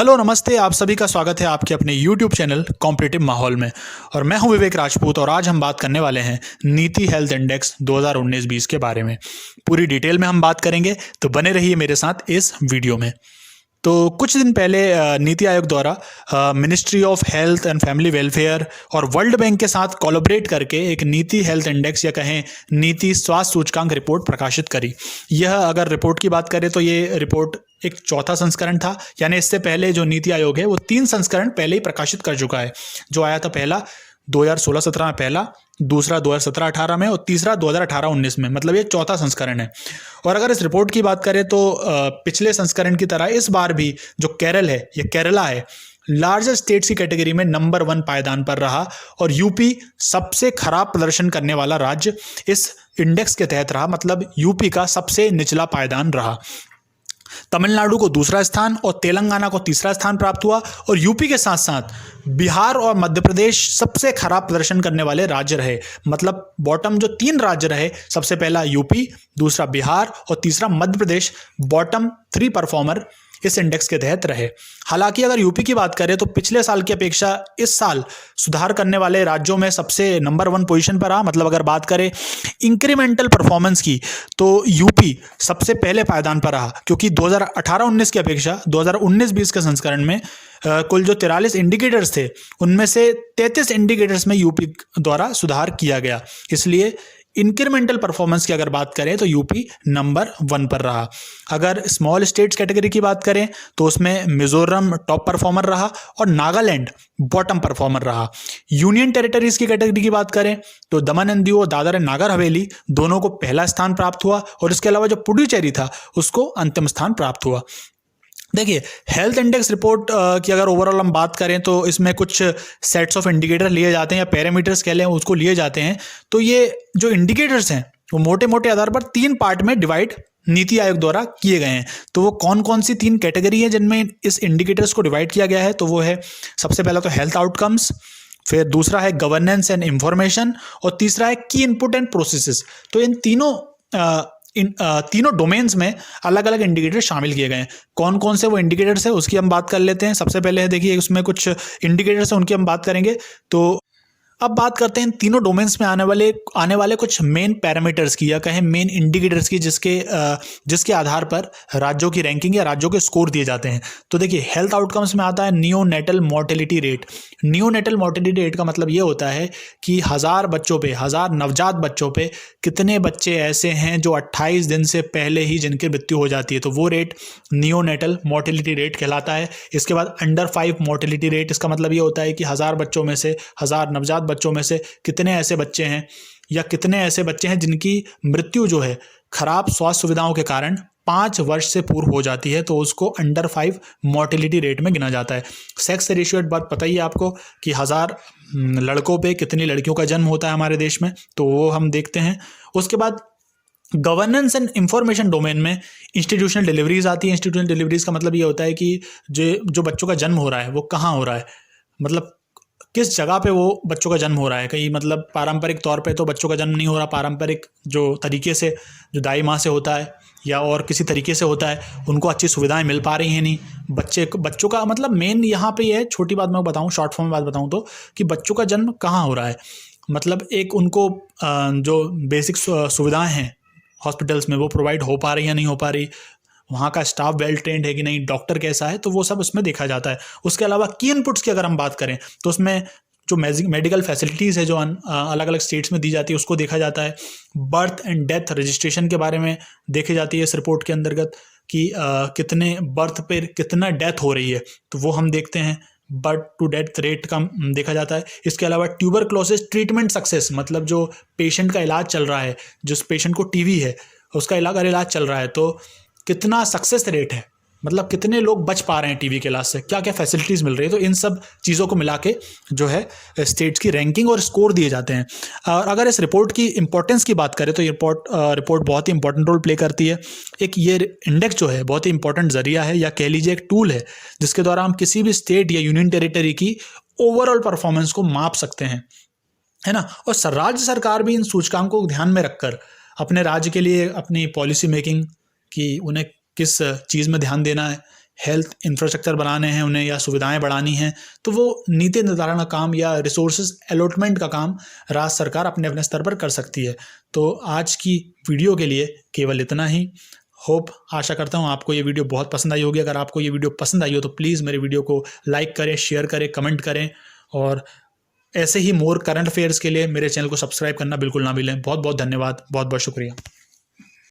Hello नमस्ते, आप सभी का स्वागत है आपके अपने YouTube चैनल कॉम्पिटिटिव माहौल में। और मैं हूं विवेक राजपूत और आज हम बात करने वाले हैं नीति हेल्थ इंडेक्स 2019-20 के बारे में। पूरी डिटेल में हम बात करेंगे, तो बने रहिए मेरे साथ इस वीडियो में। तो कुछ दिन पहले नीति आयोग द्वारा ministry of health and family welfare और वर्ल्ड बैंक के साथ कोलैबोरेट करके एक नीति हेल्थ इंडेक्स या कहें नीति स्वास्थ्य सूचकांक रिपोर्ट प्रकाशित करी। यह अगर रिपोर्ट की बात करें तो ये रिपोर्ट एक चौथा संस्करण था, यानी इससे पहले जो नीति आयोग है वो 3 संस्करण पहले ही प्रकाशित कर चुका है। जो आया था पहला 2016-17 में, पहला, दूसरा 2017-18 में और तीसरा 2018-19 में, मतलब ये चौथा संस्करण है। और अगर इस रिपोर्ट की बात करें तो पिछले संस्करण की तरह इस बार भी जो केरल है, ये केरला है, लार्जेस्ट स्टेट्स की कैटेगरी में नंबर 1 पायदान पर रहा और यूपी सबसे खराब प्रदर्शन करने वाला राज्य इस इंडेक्स के तहत रहा, मतलब यूपी का सबसे निचला पायदान रहा। तमिलनाडु को दूसरा स्थान और तेलंगाना को तीसरा स्थान प्राप्त हुआ और यूपी के साथ साथ बिहार और मध्य प्रदेश सबसे खराब प्रदर्शन करने वाले राज्य रहे। मतलब बॉटम जो 3 राज्य रहे, सबसे पहला यूपी, दूसरा बिहार और तीसरा मध्य प्रदेश, बॉटम 3 परफॉर्मर इस इंडेक्स के तहत रहे। हालांकि अगर यूपी की बात करें तो पिछले साल की अपेक्षा इस साल सुधार करने वाले राज्यों में सबसे नंबर 1 पोजीशन पर रहा। मतलब अगर बात करें इंक्रीमेंटल परफॉर्मेंस की तो यूपी सबसे पहले पायदान पर रहा, क्योंकि 2018-19 की अपेक्षा 2019-20 के संस्करण में कुल जो 43 इंडिकेटर्स थे उनमें से 33 इंडिकेटर्स में यूपी द्वारा सुधार किया गया। इसलिए इंक्रीमेंटल परफॉर्मेंस की अगर बात करें तो यूपी नंबर 1 पर रहा। अगर स्मॉल स्टेट्स कैटेगरी की बात करें तो उसमें मिजोरम टॉप परफॉर्मर रहा और नागालैंड बॉटम परफॉर्मर रहा। यूनियन टेरिटरीज की कैटेगरी की बात करें तो दमन एंड दीव, दादर एंड नागर हवेली दोनों को पहला स्थान प्राप्त हुआ और इसके अलावा जो पुडुचेरी था उसको अंतिम स्थान प्राप्त हुआ। देखिए, हेल्थ इंडेक्स रिपोर्ट की अगर ओवरऑल हम बात करें तो इसमें कुछ सेट्स ऑफ इंडिकेटर लिए जाते हैं या पैरामीटर्स कह लें उसको लिए जाते हैं। तो ये जो इंडिकेटर्स हैं वो मोटे मोटे आधार पर 3 पार्ट में डिवाइड नीति आयोग द्वारा किए गए हैं। तो वो कौन कौन सी 3 कैटेगरी है जिनमें इस इंडिकेटर्स को डिवाइड किया गया है, तो वो है सबसे पहला तो हेल्थ आउटकम्स, फिर दूसरा है गवर्नेंस एंड इंफॉर्मेशन और तीसरा है की इनपुट एंड प्रोसेसेस। तो इन तीनों डोमेन्स में अलग अलग इंडिकेटर शामिल किए गए हैं। कौन कौन से वो इंडिकेटर्स है उसकी हम बात कर लेते हैं। सबसे पहले है, देखिए उसमें कुछ इंडिकेटर्स हैं उनकी हम बात करेंगे। तो अब बात करते हैं इन तीनों डोमेन्स में आने वाले कुछ मेन पैरामीटर्स की या कहें मेन इंडिकेटर्स की, जिसके आधार पर राज्यों की रैंकिंग या राज्यों के स्कोर दिए जाते हैं। तो देखिए, हेल्थ आउटकम्स में आता है neonatal mortality rate. Neonatal mortality rate का मतलब ये होता है कि 1000 बच्चों पे, 1000 नवजात बच्चों पे कितने बच्चे ऐसे हैं जो 28 दिन से पहले ही जिनकी मृत्यु हो जाती है, तो वो रेट नियोनेटल मोर्टेलिटी रेट कहलाता है। इसके बाद अंडर 5 मोर्टेलिटी रेट, इसका मतलब ये होता है कि 1000 बच्चों में से, 1000 नवजात बच्चों में से कितने ऐसे बच्चे हैं या कितने ऐसे बच्चे हैं जिनकी मृत्यु जो है खराब स्वास्थ्य सुविधाओं के कारण 5 वर्ष से पूर्व हो जाती है, तो उसको अंडर 5 मोर्टेलिटी रेट में गिना जाता है। सेक्स रेशियो बात पता ही है आपको कि 1000 लड़कों पे कितनी लड़कियों का जन्म होता है हमारे देश में, तो वो हम देखते हैं। उसके बाद गवर्नेंस एंड इंफॉर्मेशन डोमेन में इंस्टीट्यूशनल डिलीवरीज आती है। इंस्टीट्यूशनल डिलीवरीज का मतलब ये होता है कि जो बच्चों का जन्म हो रहा है वो कहाँ हो रहा है, मतलब किस जगह पे वो बच्चों का जन्म हो रहा है। कहीं मतलब पारंपरिक तौर पे तो बच्चों का जन्म नहीं हो रहा, पारंपरिक जो तरीके से जो दाई माँ से होता है या और किसी तरीके से होता है, उनको अच्छी सुविधाएं मिल पा रही हैं नहीं। बच्चों का मतलब मेन यहाँ पे ये है, छोटी बात मैं बताऊँ, शॉर्ट फॉर्म में बात बताऊँ तो, कि बच्चों का जन्म कहाँ हो रहा है। मतलब एक उनको जो बेसिक सुविधाएँ हैं हॉस्पिटल्स में वो प्रोवाइड हो पा रही है नहीं हो पा रही, वहाँ का स्टाफ वेल ट्रेंड है कि नहीं, डॉक्टर कैसा है, तो वो सब उसमें देखा जाता है। उसके अलावा की इनपुट्स की अगर हम बात करें तो उसमें जो मेडिकल फैसिलिटीज़ है जो अलग अलग स्टेट्स में दी जाती है उसको देखा जाता है। बर्थ एंड डेथ रजिस्ट्रेशन के बारे में देखी जाती है इस रिपोर्ट के अंतर्गत कि कितने बर्थ पे कितना डेथ हो रही है, तो वो हम देखते हैं। बर्थ टू डेथ रेट का देखा जाता है। इसके अलावा ट्यूबरक्लोसिस ट्रीटमेंट सक्सेस, मतलब जो पेशेंट का इलाज चल रहा है, जिस पेशेंट को टीबी है उसका इलाज चल रहा है, तो कितना सक्सेस रेट है, मतलब कितने लोग बच पा रहे हैं टीबी के इलाज से, क्या क्या फैसिलिटीज़ मिल रही है। तो इन सब चीज़ों को मिला के जो है स्टेट्स की रैंकिंग और स्कोर दिए जाते हैं। और अगर इस रिपोर्ट की इंपॉर्टेंस की बात करें तो ये रिपोर्ट बहुत ही इंपॉर्टेंट रोल प्ले करती है। एक ये इंडेक्स जो है बहुत ही इंपॉर्टेंट जरिया है या कह लीजिए एक टूल है जिसके द्वारा हम किसी भी स्टेट या यूनियन टेरिटरी की ओवरऑल परफॉर्मेंस को माप सकते हैं, है ना। और राज्य सरकार भी इन सूचकांकों को ध्यान में रखकर अपने राज्य के लिए अपनी पॉलिसी मेकिंग कि उन्हें किस चीज़ में ध्यान देना है, हेल्थ इंफ्रास्ट्रक्चर बनाने हैं उन्हें या सुविधाएं बढ़ानी हैं, तो वो नीति निर्धारण का काम या रिसोर्सेज अलॉटमेंट का काम राज्य सरकार अपने अपने स्तर पर कर सकती है। तो आज की वीडियो के लिए केवल इतना ही। आशा करता हूँ आपको ये वीडियो बहुत पसंद आई होगी। अगर आपको ये वीडियो पसंद आई हो तो प्लीज़ मेरे वीडियो को लाइक करें, शेयर करें, कमेंट करें, और ऐसे ही मोर करंट अफेयर्स के लिए मेरे चैनल को सब्सक्राइब करना बिल्कुल ना भूलें। बहुत बहुत धन्यवाद, बहुत बहुत शुक्रिया।